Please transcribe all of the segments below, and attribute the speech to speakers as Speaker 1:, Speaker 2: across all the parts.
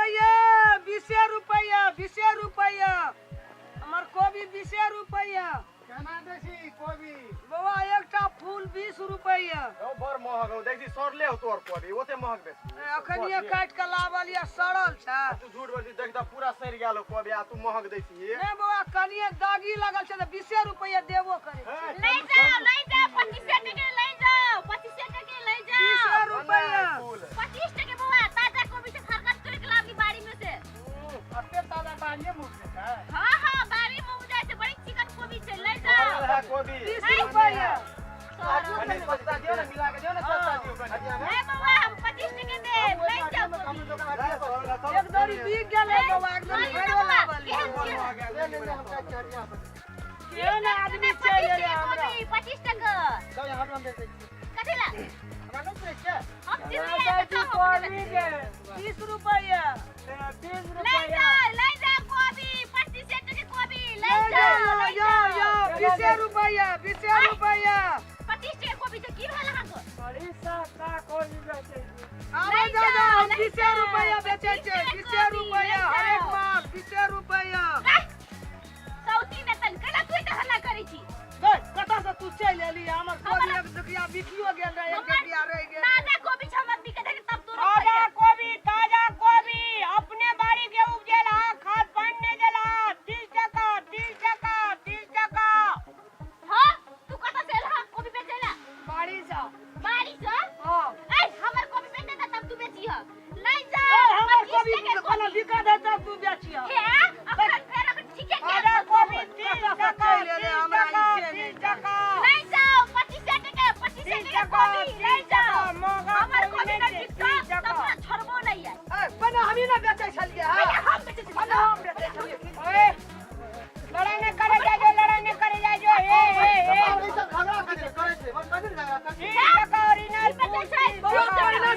Speaker 1: रुपया 20 रुपया 20 रुपया हमर कोबी 20 रुपया
Speaker 2: केना देसी कोबी
Speaker 1: बाबा एकटा फूल 20 रुपया
Speaker 2: ओ बर महग हो देखी सरले हो तोर कोबी ओते महग बेसी
Speaker 1: अखनिए काट के लावल या सड़ल छ
Speaker 2: तू झूठ बोलती देख त पूरा सड़ गेल कोबी आ तू महग देसी
Speaker 1: ने बाबा कनिए दागी लगल छ त 20 रुपया देबो करे
Speaker 3: ले जाओ 25 टके ले जाओ 25 टके ले जाओ
Speaker 1: 20 रुपया
Speaker 3: 25 टके बाबा ताजा कोबी से खरकट करके लावली बाड़ी में से
Speaker 2: अते ताजा बाड़िए मुझ से है
Speaker 3: हां हां बाड़ी में मुझे से बड़ी चिकन कोबी से ले जाओ
Speaker 2: कोबी
Speaker 1: 20 रुपया
Speaker 2: कनी सस्ता दियो ना मिला के दियो ना सस्ता दियो कनी
Speaker 3: ए बाबा हम 25 टके दे ले जाओ
Speaker 1: एक दरी बिक गेले बाबा एकदम फेरो लावल के ना आदमी चाहिए हमरा
Speaker 3: 25 टका
Speaker 2: जाओ यहां हम दे दे
Speaker 3: कथि ला
Speaker 2: हमरा न पूछे छ
Speaker 3: हम
Speaker 1: कोबी के 20 रुपया 20 रुपया
Speaker 3: ले जा कोबी 25 टके कोबी ले
Speaker 1: यो 20 रुपया 20 रुपया
Speaker 3: 25 टके कोबी से की भेल हां को
Speaker 1: बड़ी सा का कोबी बेचे अरे दादा हम 20 रुपया बेचे छे 20 रुपया हर एक माल 20 रुपया
Speaker 3: सौती वेतन कला तू त हल्ला करै छी
Speaker 1: कता से तू चल एली हमर कोबी एक दुकिया बिकियो गेल रहे एक दुकिया रह गेल
Speaker 3: ताजा कोबी हमर बिके दे तब तू
Speaker 1: ताजा कोबी अपने बाड़ी के उपजेला खाद पानी ने देला 30 टका 30 टका 30 टका
Speaker 3: हां तू कता से ला कोबी बेचेला
Speaker 1: बाड़ी से
Speaker 3: हां ए हमर कोबी बेचे त तब तू बेचिह ले जा
Speaker 1: हमर कोबी कोनो दिक्कत है तब तू बेचिह
Speaker 3: हे अपन फेर अपन ठीके के
Speaker 1: ताजा कोबी 30 टका ले ले हमरा इसे 30 टका
Speaker 3: ले जाओ 25 टके 25 टके कोबी ले जाओ हमर कोबी न बिकता तब छोड़बो नहीं है
Speaker 1: बना हमी ना बेचे छलिए
Speaker 3: हम बेचे छी
Speaker 1: बना हम बेचे छलिए ओए लड़ाई न करे जाजो हे
Speaker 2: सब झगड़ा करे छे हम कथि झगड़ा कर
Speaker 1: 30 टका ओरिजिनल
Speaker 3: बेचे छै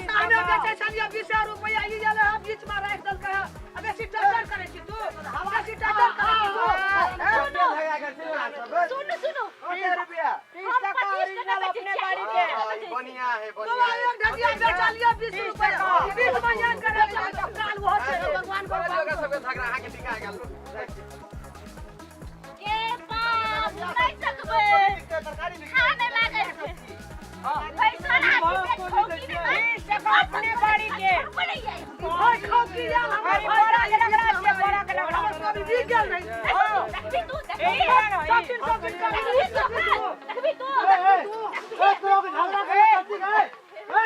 Speaker 1: सामने बेचे छलिए 20 रुपया ई जाले हम बीच में राख दल कह अबे सिटाटर करे छी तू हमरा सिटाटर करे छी
Speaker 3: सुनो
Speaker 2: 30 रुपया
Speaker 1: 30 टका ओरिजिनल अपने बाड़ी के
Speaker 2: बढ़िया है
Speaker 1: तो एक ढकिया बेच लिया 20 रुपया 20 महीना करे काल वो है भगवान को
Speaker 2: सबके झगड़ा आके टिका गेल
Speaker 3: के बाप नहीं सकबे खाने लागे छै पैसा ना ठोकी नहीं
Speaker 1: 30 टका अपने बाड़ी के
Speaker 3: बोले जाई
Speaker 1: ओए खोकी